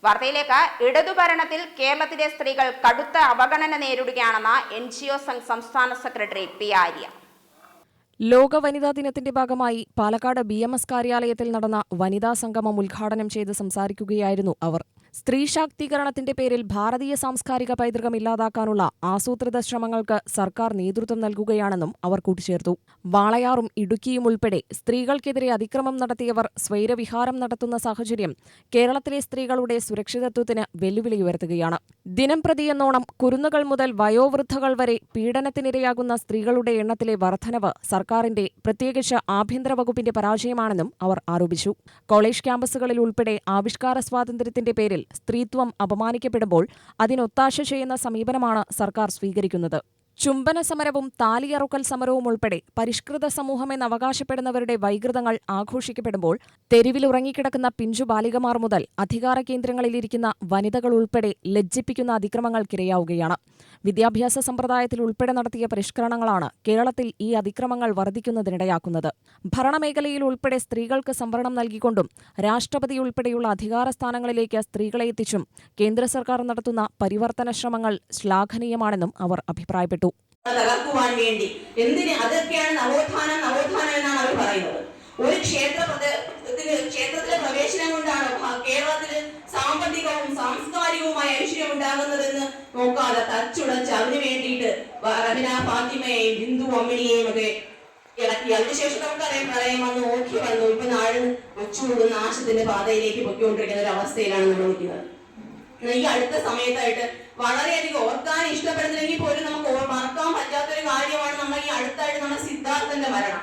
വാർത്തയിലേക്ക്. ഇടതുഭരണത്തിൽ കേരളത്തിലെ സ്ത്രീകൾ കടുത്ത അവഗണന നേരിടുകയാണെന്ന് NGO സംസ്ഥാന സെക്രട്ടറി പി ആര്യ. ലോക വനിതാ ദിനത്തിന്റെ ഭാഗമായി പാലക്കാട് BMS കാര്യാലയത്തിൽ നടന്ന വനിതാ സംഗമം ഉദ്ഘാടനം ചെയ്ത് സംസാരിക്കുകയായിരുന്നു അവർ. സ്ത്രീ ശാക്തീകരണത്തിന്റെ പേരിൽ ഭാരതീയ സാംസ്കാരിക പൈതൃകം ഇല്ലാതാക്കാനുള്ള ആസൂത്രിത ശ്രമങ്ങൾക്ക് സർക്കാർ നേതൃത്വം നൽകുകയാണെന്നും അവർ കൂട്ടിച്ചേർത്തു. വാളയാറും ഇടുക്കിയും ഉൾപ്പെടെ സ്ത്രീകൾക്കെതിരെ അതിക്രമം നടത്തിയവർ സ്വൈരവിഹാരം നടത്തുന്ന സാഹചര്യം കേരളത്തിലെ സ്ത്രീകളുടെ സുരക്ഷിതത്വത്തിന് വെല്ലുവിളി ഉയർത്തുകയാണ്. ദിനംപ്രതിയെന്നോണം കുരുന്നുകൾ മുതൽ വയോവൃദ്ധകൾ വരെ പീഡനത്തിനിരയാകുന്ന സ്ത്രീകളുടെ എണ്ണത്തിലെ വർധനവ് സർക്കാരിന്റെ, പ്രത്യേകിച്ച് ആഭ്യന്തര വകുപ്പിന്റെ പരാജയമാണെന്നും അവർ ആരോപിച്ചു. കോളേജ് ക്യാമ്പസുകളിൽ ഉൾപ്പെടെ ആവിഷ്കാര സ്വാതന്ത്ര്യത്തിന്റെ പേരിൽ സ്ത്രീത്വം അപമാനിക്കപ്പെടുമ്പോൾ അതിനൊത്താശ ചെയ്യുന്ന സമീപനമാണ് സർക്കാർ സ്വീകരിക്കുന്നത്. ചുംബന സമരവും താലിയറുക്കൽ സമരവും ഉൾപ്പെടെ പരിഷ്കൃത സമൂഹമെന്ന് അവകാശപ്പെടുന്നവരുടെ വൈകൃതങ്ങൾ ആഘോഷിക്കപ്പെടുമ്പോൾ തെരുവിലുറങ്ങിക്കിടക്കുന്ന പിഞ്ചു ബാലികമാർ മുതൽ അധികാര കേന്ദ്രങ്ങളിലിരിക്കുന്ന വനിതകൾ ഉൾപ്പെടെ ലജ്ജിപ്പിക്കുന്ന അതിക്രമങ്ങൾക്കിരയാവുകയാണ്. വിദ്യാഭ്യാസ സമ്പ്രദായത്തിൽ ഉൾപ്പെടെ നടത്തിയ പരിഷ്കരണങ്ങളാണ് കേരളത്തിൽ ഈ അതിക്രമങ്ങൾ വർദ്ധിക്കുന്നതിനിടയാക്കുന്നത്. ഭരണമേഖലയിൽ ഉൾപ്പെടെ സ്ത്രീകൾക്ക് സംവരണം നൽകിക്കൊണ്ടും രാഷ്ട്രപതി ഉൾപ്പെടെയുള്ള അധികാര സ്ഥാനങ്ങളിലേക്ക് സ്ത്രീകളെ എത്തിച്ചും കേന്ദ്ര സർക്കാർ നടത്തുന്ന പരിവർത്തന ശ്രമങ്ങൾ ശ്ലാഘനീയമാണെന്നും അവർ അഭിപ്രായപ്പെട്ടു. തകർക്കുവാൻ വേണ്ടി അതൊക്കെയാണ് നവോത്ഥാനം എന്നാണ് അവർ പറയുന്നത്. ഒരു ക്ഷേത്രത്തിലെ പ്രവേശനം കൊണ്ടാണ് കേരളത്തില് സാമ്പത്തികവും സാംസ്കാരികവുമായ ഐശ്വര്യം ഉണ്ടാകുന്നതെന്ന് നോക്കാതെ തച്ചുടച്ച് അതിനു വേണ്ടിയിട്ട് റഹ്ന ഫാത്തിമയെയും ബിന്ദു അമ്മിണിയെയും ഒക്കെ ഇറക്കി. അതിനുശേഷം നമുക്കറിയാം, പ്രളയം വന്നു, ഓഖി വന്നു. ഇപ്പൊ നാട് ഒച്ചുകൂടുന്ന നാശത്തിന്റെ പാതയിലേക്ക് പൊയ്ക്കൊണ്ടിരിക്കുന്ന ഒരു അവസ്ഥയിലാണ് നമ്മൾ നിൽക്കുന്നത്. ഈ അടുത്ത സമയത്തായിട്ട് വളരെയധികം ഓർക്കാൻ ഇഷ്ടപ്പെടുന്നില്ലെങ്കിൽ പോലും നമുക്ക് മറക്കാൻ പറ്റാത്തൊരു കാര്യമാണ് നമ്മൾ ഈ അടുത്തായിട്ട് നമ്മുടെ സിദ്ധാർത്ഥന്റെ മരണം.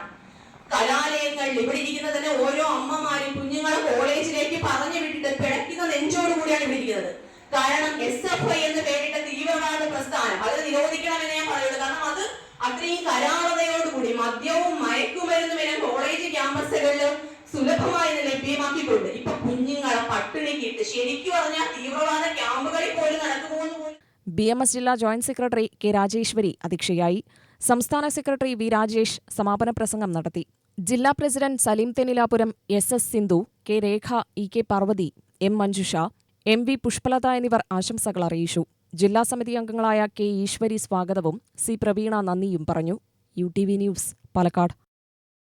കലാലയങ്ങളിൽ ഇവിടെ ഇരിക്കുന്ന തന്നെ ഓരോ അമ്മമാരും കുഞ്ഞുങ്ങളെ കോളേജിലേക്ക് പറഞ്ഞു വിട്ടിട്ട് പിഴയ്ക്കുന്ന നെഞ്ചോട് കൂടിയാണ് ഇവിടെ ഇരിക്കുന്നത്. കാരണം SFI എന്ന് പേരിട്ട തീവ്രവാദ പ്രസ്ഥാനം അത് നിരോധിക്കണമെന്ന് ഞാൻ പറയുള്ളൂ. കാരണം അത് അത്രയും കരാളതയോടുകൂടി മദ്യവും മയക്കുമരുന്നും എല്ലാം കോളേജ് ക്യാമ്പസുകളിലും സുലഭമായി ലഭ്യമാക്കിക്കൊണ്ട് ഇപ്പൊ കുഞ്ഞുങ്ങളെ പട്ടിണിക്കിട്ട് ശരിക്കും പറഞ്ഞാൽ തീവ്രവാദ ക്യാമ്പുകളിൽ പോലും നടക്കുമെന്ന് പോലും. BMS ജില്ലാ ജോയിന്റ് സെക്രട്ടറി K രാജേശ്വരി അധ്യക്ഷയായി. സംസ്ഥാന സെക്രട്ടറി V രാജേഷ് സമാപന പ്രസംഗം നടത്തി. ജില്ലാ president Salim Thennilapuram, SS Sindhu, K Rekha, EK Parvathi, M Manjusha, MV Pushpalatha എന്നിവർ ആശംസകൾ അറിയിച്ചു. ജില്ലാ സമിതി അംഗങ്ങളായ K ഈശ്വരി സ്വാഗതവും C പ്രവീണ നന്ദിയും പറഞ്ഞു. UTV news, Palakkad.